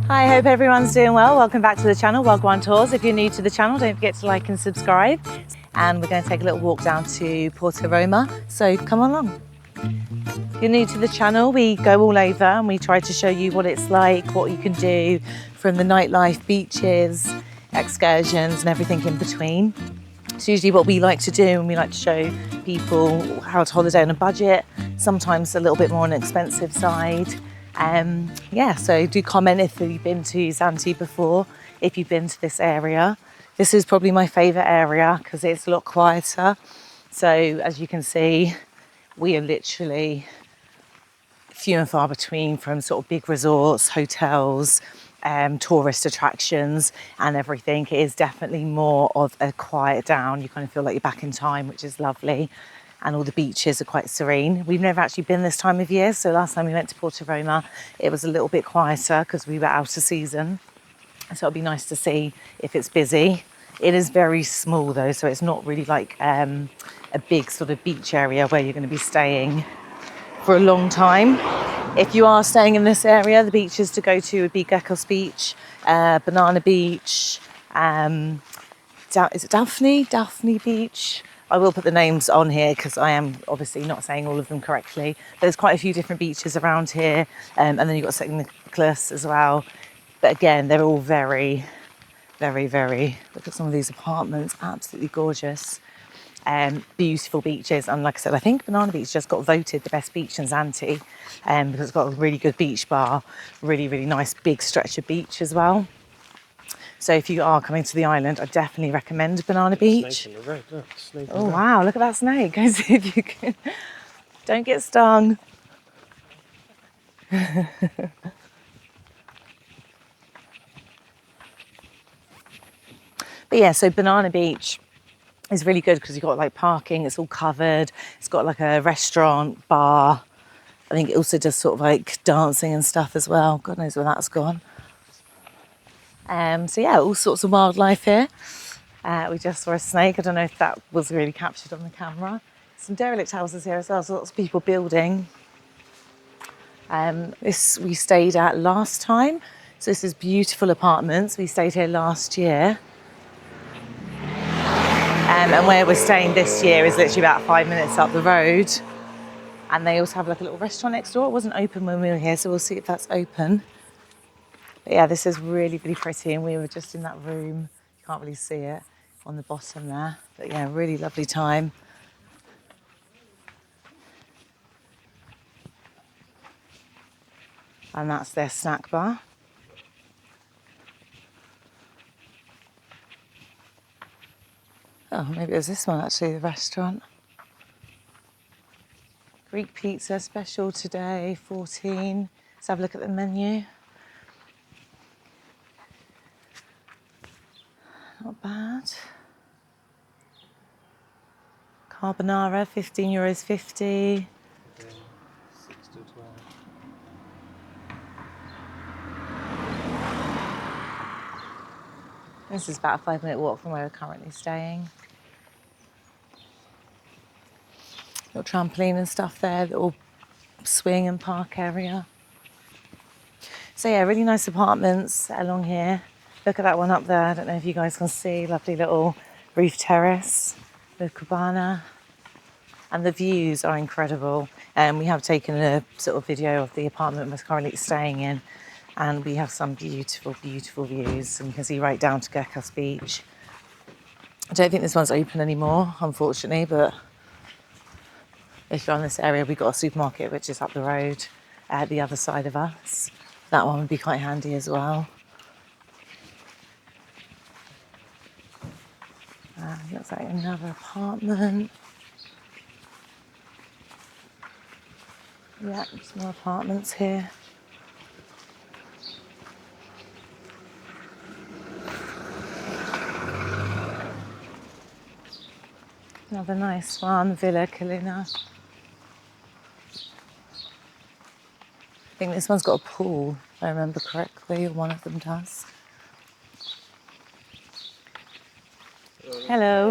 Hi, hope everyone's doing well. Welcome back to the channel, Wagwan Tours. If you're new to the channel, don't forget to like and subscribe. And we're going to take a little walk down to Porto Roma, so come along. If you're new to the channel, we go all over and we try to show you what it's like, what you can do from the nightlife, beaches, excursions and everything in between. It's usually what we like to do, and we like to show people how to holiday on a budget, sometimes a little bit more on the expensive side. Yeah, so do comment if you've been to Zante before, if you've been to this area. This is probably my favourite area because it's a lot quieter. So as you can see, we are literally few and far between from sort of big resorts, hotels, tourist attractions and everything. It is definitely more of a quiet down. You kind of feel like you're back in time, which is lovely. And all the beaches are quite serene. We've never actually been this time of year. So last time we went to Porto Roma, it was a little bit quieter because we were out of season. So it'll be nice to see if it's busy. It is very small though, so it's not really like a big sort of beach area where you're going to be staying for a long time. If you are staying in this area, the beaches to go to would be Zakynthos Beach, Banana Beach, is it Daphne Beach? I will put the names on here because I am obviously not saying all of them correctly. There's quite a few different beaches around here, and then you've got Zakynthos as well. But again, they're all very, very, very, look at some of these apartments, absolutely gorgeous. Beautiful beaches, and like I said, I think Banana Beach just got voted the best beach in Zante because it's got a really good beach bar, really, really nice big stretch of beach as well. So if you are coming to the island, I definitely recommend Banana Beach. Snake in the road, look, snake in the Oh road. wow, look at that snake. Go see if you can. Don't get stung. But yeah, so Banana Beach is really good because you've got like parking, it's all covered, it's got like a restaurant, bar. I think it also does sort of like dancing and stuff as well. God knows where that's gone. So yeah, all sorts of wildlife here. We just saw a snake. I don't know if that was really captured on the camera. Some derelict houses here as well, so lots of people building. This we stayed at last time. So this is beautiful apartments. We stayed here last year. And where we're staying this year is literally about 5 minutes up the road. And they also have like a little restaurant next door. It wasn't open when we were here, so we'll see if that's open. But yeah, this is really, really pretty. And we were just in that room. You can't really see it on the bottom there. But yeah, really lovely time. And that's their snack bar. Oh, maybe it was this one actually, the restaurant. Greek pizza special today, 14. Let's have a look at the menu. Not bad. Carbonara, €15.50. 6 to 12. This is about a 5-minute walk from where we're currently staying. Little trampoline and stuff there, little swing and park area. So yeah, really nice apartments along here. Look at that one up there. I don't know if you guys can see. Lovely little roof terrace, the cabana. And the views are incredible. We have taken a sort of video of the apartment we're currently staying in. And we have some beautiful, beautiful views. And you can see right down to Zakynthos Beach. I don't think this one's open anymore, unfortunately, but if you're on this area, we've got a supermarket which is up the road at the other side of us. That one would be quite handy as well. Looks like another apartment. Yeah, some more apartments here. Another nice one, Villa Kalina. I think this one's got a pool, if I remember correctly, or one of them does. Hello.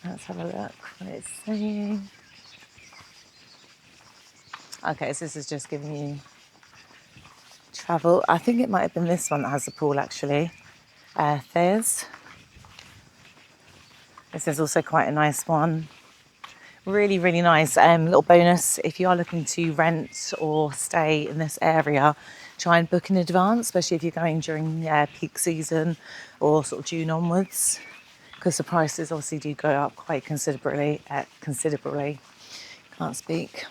Let's have a look what it's saying. Okay, so this is just giving you travel. I think it might have been this one that has the pool actually. Thayer's. This is also quite a nice one. Really, really nice. Little bonus, if you are looking to rent or stay in this area, try and book in advance, especially if you're going during peak season or sort of June onwards, because the prices obviously do go up quite considerably. Can't speak.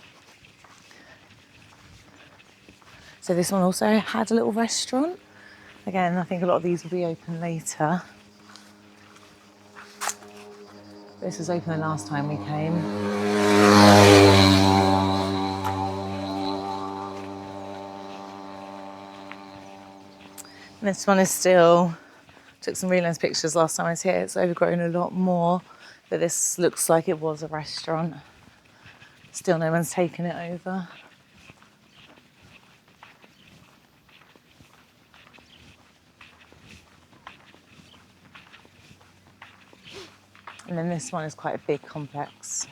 So this one also had a little restaurant. Again, I think a lot of these will be open later. This was open the last time we came. And this one is still, took some really nice pictures last time I was here. It's overgrown a lot more, but this looks like it was a restaurant. Still no one's taken it over. And then this one is quite a big complex.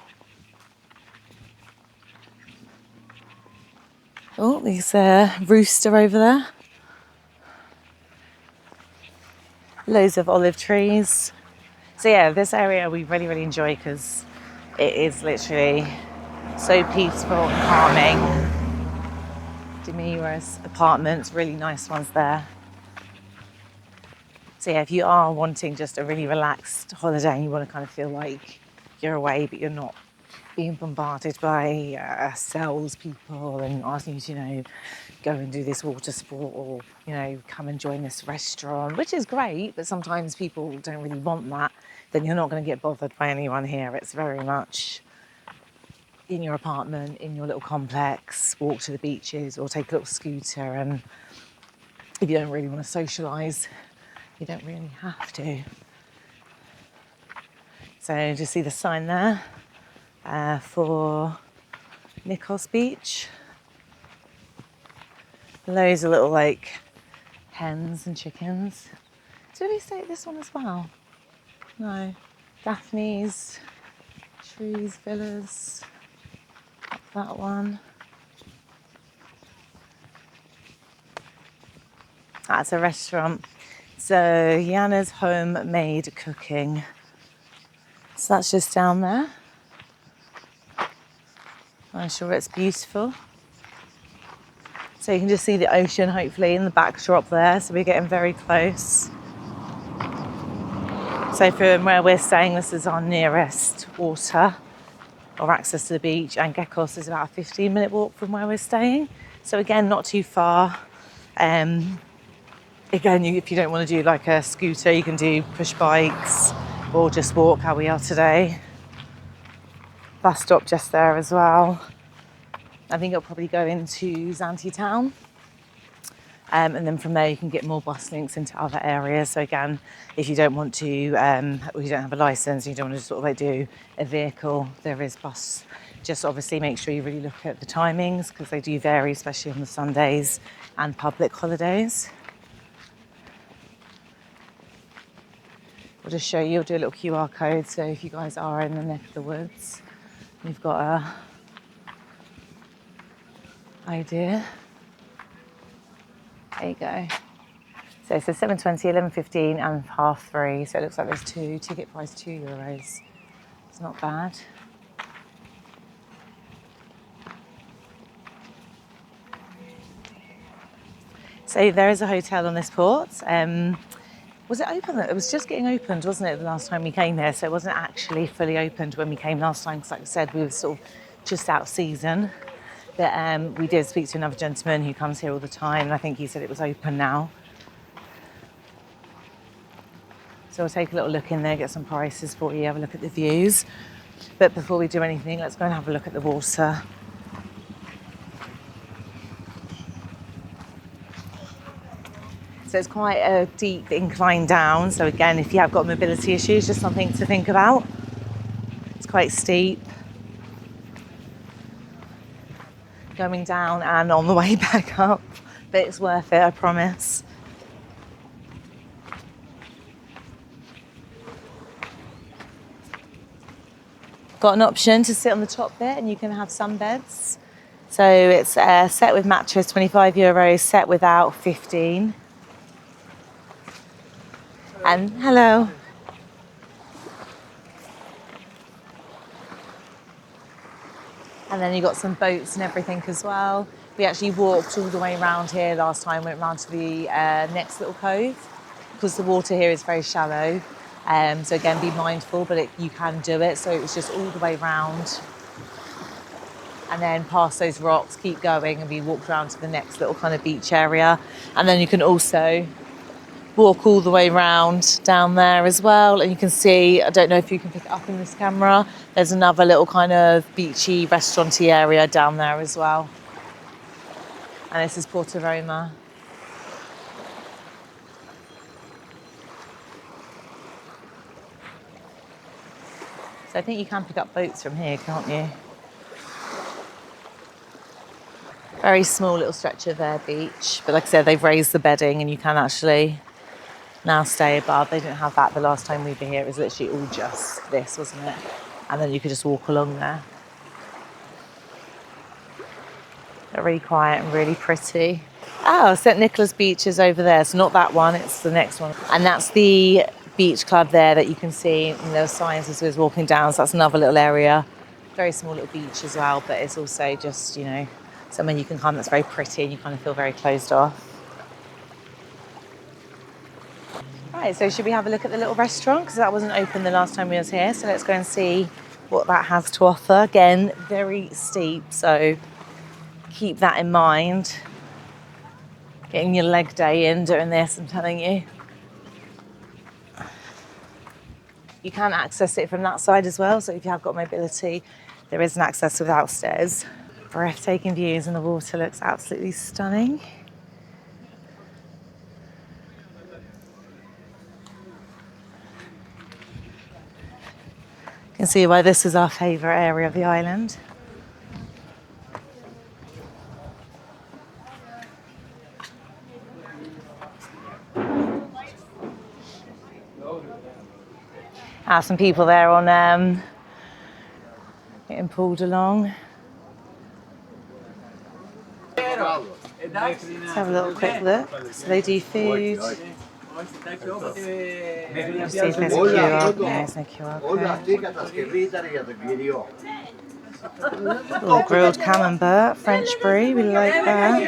Oh, there's a rooster over there. Loads of olive trees. So yeah, this area we really, really enjoy because it is literally so peaceful and calming. Demurous apartments, really nice ones there. So yeah, if you are wanting just a really relaxed holiday and you want to kind of feel like you're away but you're not being bombarded by salespeople and asking you to, go and do this water sport or, come and join this restaurant, which is great, but sometimes people don't really want that, then you're not going to get bothered by anyone here. It's very much in your apartment, in your little complex, walk to the beaches or take a little scooter, and if you don't really want to socialise, you don't really have to. So just see the sign there for Nikos Beach. Loads of little hens and chickens. Did we stay at this one as well? No. Daphne's, Trees, Villas, up that one. That's a restaurant. So Yana's Homemade Cooking. So that's just down there. I'm sure it's beautiful. So you can just see the ocean, hopefully, in the backdrop there. So we're getting very close. So from where we're staying, this is our nearest water or access to the beach. And Gekos is about a 15-minute walk from where we're staying. So again, not too far. Again, if you don't want to do a scooter, you can do push bikes or just walk how we are today. Bus stop just there as well. I think it'll probably go into Zante town. And then from there you can get more bus links into other areas. So again, if you don't want to, or you don't have a license, you don't want to do a vehicle, there is bus. Just obviously make sure you really look at the timings because they do vary, especially on the Sundays and public holidays. I'll just show you, I'll do a little QR code. So if you guys are in the neck of the woods, you've got a idea. There you go. So it says 7:20, 11:15 and 3:30. So it looks like there's two. Ticket price €2. It's not bad. So there is a hotel on this port. Was it open? It was just getting opened, wasn't it, the last time we came here? So it wasn't actually fully opened when we came last time, because like I said, we were sort of just out of season. But we did speak to another gentleman who comes here all the time, and I think he said it was open now. So we'll take a little look in there, get some prices for you, have a look at the views. But before we do anything, let's go and have a look at the water. So it's quite a deep incline down. So again, if you have got mobility issues, just something to think about. It's quite steep. Going down and on the way back up, but it's worth it, I promise. Got an option to sit on the top bit and you can have sunbeds. So it's set with mattress, €25, set without 15. And hello. And then you got some boats and everything as well. We actually walked all the way around here last time, went round to the next little cove because the water here is very shallow. So again, be mindful, but you can do it. So it was just all the way round and then past those rocks, keep going, and we walked around to the next little kind of beach area. And then you can also walk all the way round down there as well, and you can see, I don't know if you can pick it up in this camera, there's another little kind of beachy restauranty area down there as well. And this is Porto Roma. So I think you can pick up boats from here, can't you? Very small little stretch of their beach, but like I said, they've raised the bedding and you can actually now stay above. They didn't have that the last time we were here. It was literally all just this, wasn't it? And then you could just walk along there. They're really quiet and really pretty. Oh, St. Nicholas Beach is over there. So not that one, it's the next one. And that's the beach club there that you can see. And there were signs as we was walking down. So that's another little area. Very small little beach as well, but it's also just, you know, somewhere you can come that's very pretty and you kind of feel very closed off. Right, so should we have a look at the little restaurant? Because that wasn't open the last time we was here. So let's go and see what that has to offer. Again, very steep, so keep that in mind. Getting your leg day in doing this, I'm telling you. You can access it from that side as well. So if you have got mobility, there is an access without stairs. Breathtaking views and the water looks absolutely stunning. You can see why this is our favourite area of the island. Some people there on getting pulled along. Let's have a little quick look. So they do food. Let's see if there's a QR. No, there's no QR code. Little grilled camembert, French brie, we like that.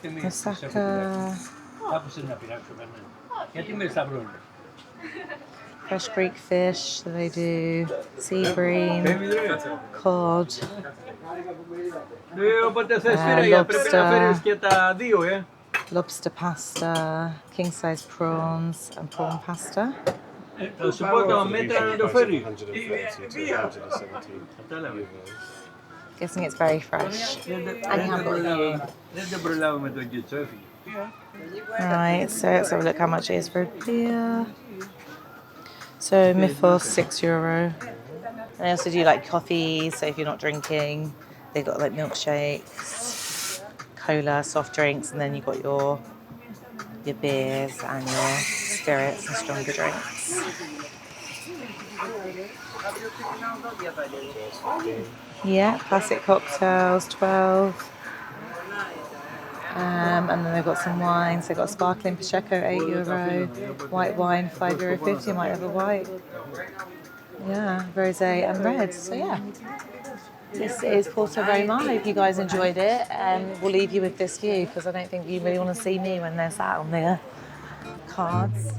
Moussaka. Fresh Greek fish, so they do sea bream, cod, lobster pasta, king size prawns and prawn pasta. Guessing it's very fresh. And you have got a view. Right, so let's have a look how much it is for a beer. So Mythos, €6. And they also do like coffee, so if you're not drinking, they've got like milkshakes, cola, soft drinks, and then you've got your beers and your spirits and stronger drinks. Yeah, classic cocktails, 12. And then they've got some wines. They've got sparkling Prosecco, €8. White wine, €5.50. You might have a white. Yeah, rosé and red. So yeah, this is Porto Roma. I hope you guys enjoyed it. And we'll leave you with this view because I don't think you really want to see me when there's that on the cards.